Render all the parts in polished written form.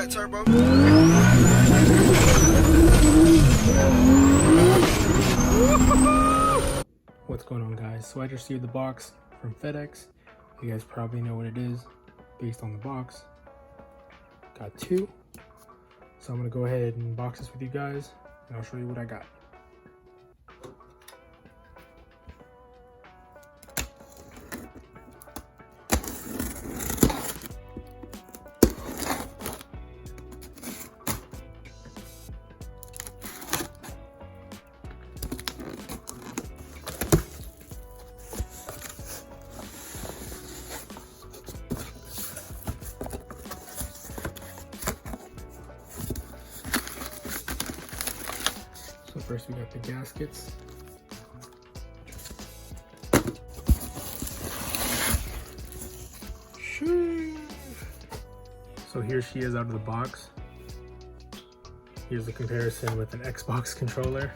ahead, turbo. What's going on, guys? So I just received the box from FedEx. You guys probably know what it is based on the box. Got two. So I'm gonna go ahead and box this with you guys and I'll show you what I got. So first we got the gaskets. So here she is out of the box. Here's the comparison with an Xbox controller.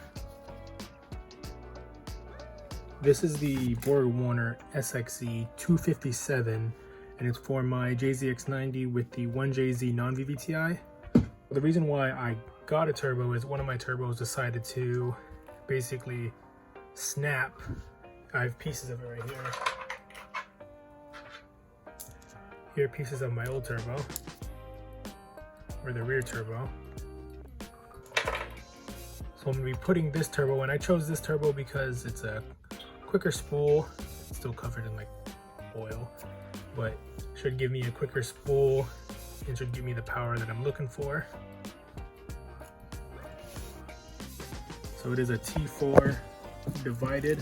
This is the BorgWarner SXE257 and it's for my JZX90 with the 1JZ non-VVTi. The reason why I got a turbo is one of my turbos decided to basically snap. I have pieces of it right here. Here are pieces of my old turbo, or the rear turbo. So I'm gonna be putting this turbo, and I chose this turbo because it's a quicker spool. It's still covered in like oil, but should give me a quicker spool and should give me the power that I'm looking for. So it is a T4 divided.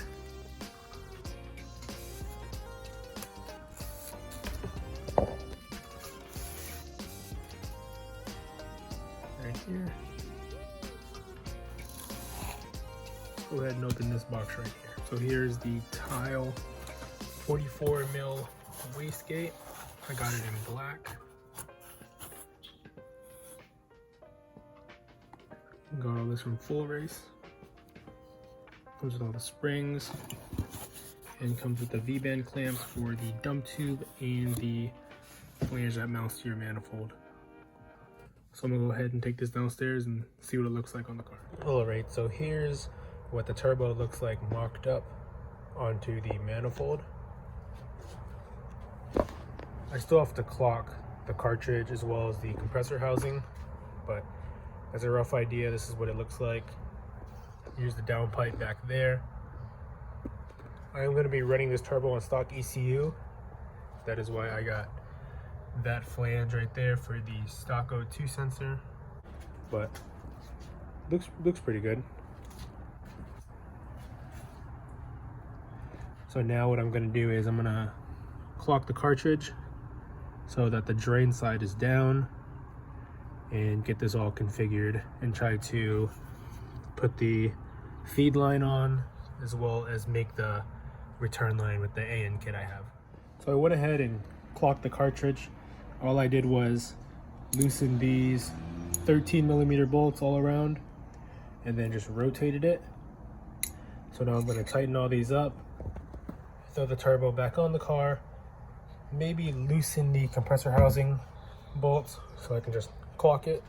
Right here. Go ahead and open this box right here. So here's the tile 44 mil wastegate. I got it in black. Got all this from Full Race. Comes with all the springs and comes with the V-band clamps for the dump tube and the flange that mounts to your manifold. So I'm gonna go ahead and take this downstairs and see what it looks like on the car. All right, so here's what the turbo looks like mocked up onto the manifold. I still have to clock the cartridge as well as the compressor housing, but as a rough idea, this is what it looks like. Here's the downpipe back there. I am going to be running this turbo on stock ECU. That is why I got that flange right there for the stock O2 sensor. But looks pretty good. So now what I'm going to do is I'm going to clock the cartridge so that the drain side is down and get this all configured and try to put the feed line on as well as make the return line with the AN kit I have. So I went ahead and clocked the cartridge. All I did was loosen these 13mm bolts all around and then just rotated it. So now I'm going to tighten all these up, throw the turbo back on the car, maybe loosen the compressor housing bolts so I can just clock it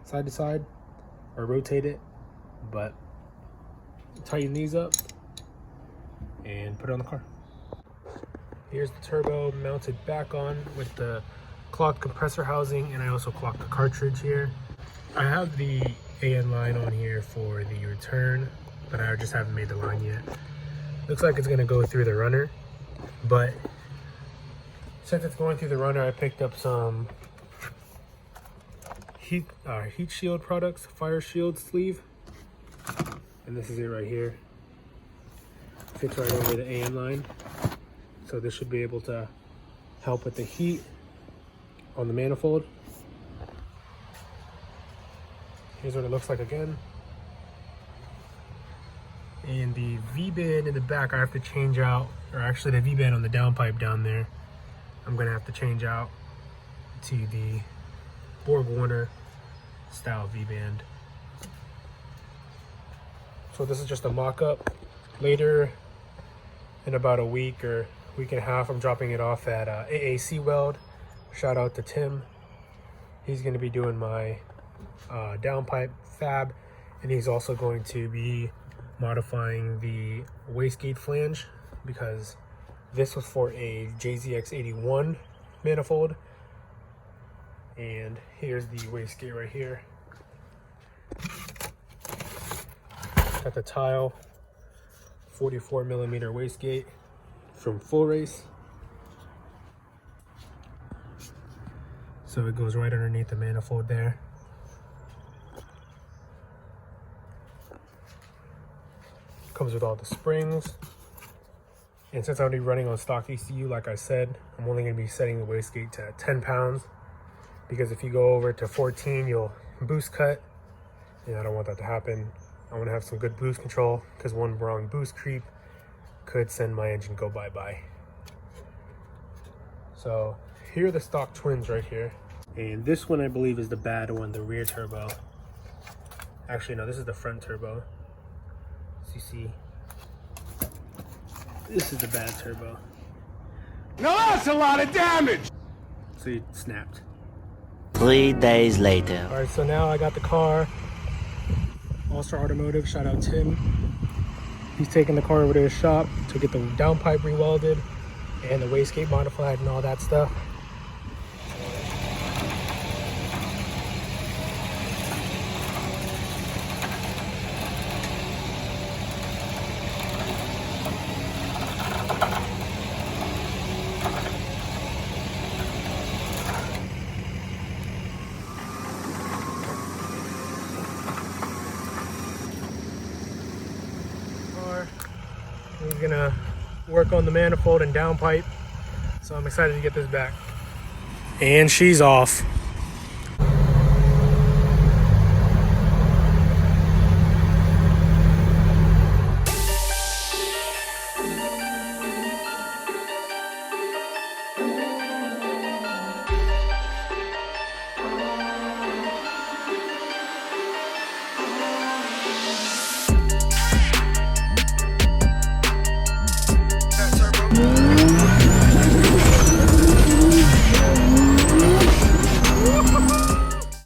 side to side or rotate it, but tighten these up and put it on the car. Here's the turbo mounted back on with the clocked compressor housing, and I also clocked the cartridge here. I have the AN line on here for the return, but I just haven't made the line yet. Looks like it's going to go through the runner, but since it's going through the runner, I picked up some heat shield products, fire shield sleeve, and this is it right here. Fits right over the AN line, so this should be able to help with the heat on the manifold. Here's what it looks like again. And the V-band in the back I have to change out, or actually the V-band on the downpipe down there, I'm gonna have to change out to the BorgWarner style V-band. So this is just a mock-up. Later in about a week or week and a half, I'm dropping it off at AAC Weld. Shout out to Tim. He's going to be doing my downpipe fab, and he's also going to be modifying the wastegate flange, because this was for a JZX91 manifold. And here's the wastegate right here. Got the tile 44mm wastegate from Full Race. So it goes right underneath the manifold there. Comes with all the springs. And since I'm going to be running on stock ECU, like I said, I'm only going to be setting the wastegate to 10 pounds. Because if you go over to 14, you'll boost cut. And I don't want that to happen. I want to have some good boost control, because one wrong boost creep could send my engine go bye-bye. So here are the stock twins right here. And this one I believe is the bad one, the rear turbo. Actually, no, this is the front turbo. As you see, this is the bad turbo. Now that's a lot of damage! So it snapped. 3 days later. All right, so now I got the car. All-Star Automotive, shout out Tim. He's taking the car over to his shop to get the downpipe rewelded and the wastegate modified and all that stuff. He's gonna work on the manifold and downpipe, so I'm excited to get this back. And she's off.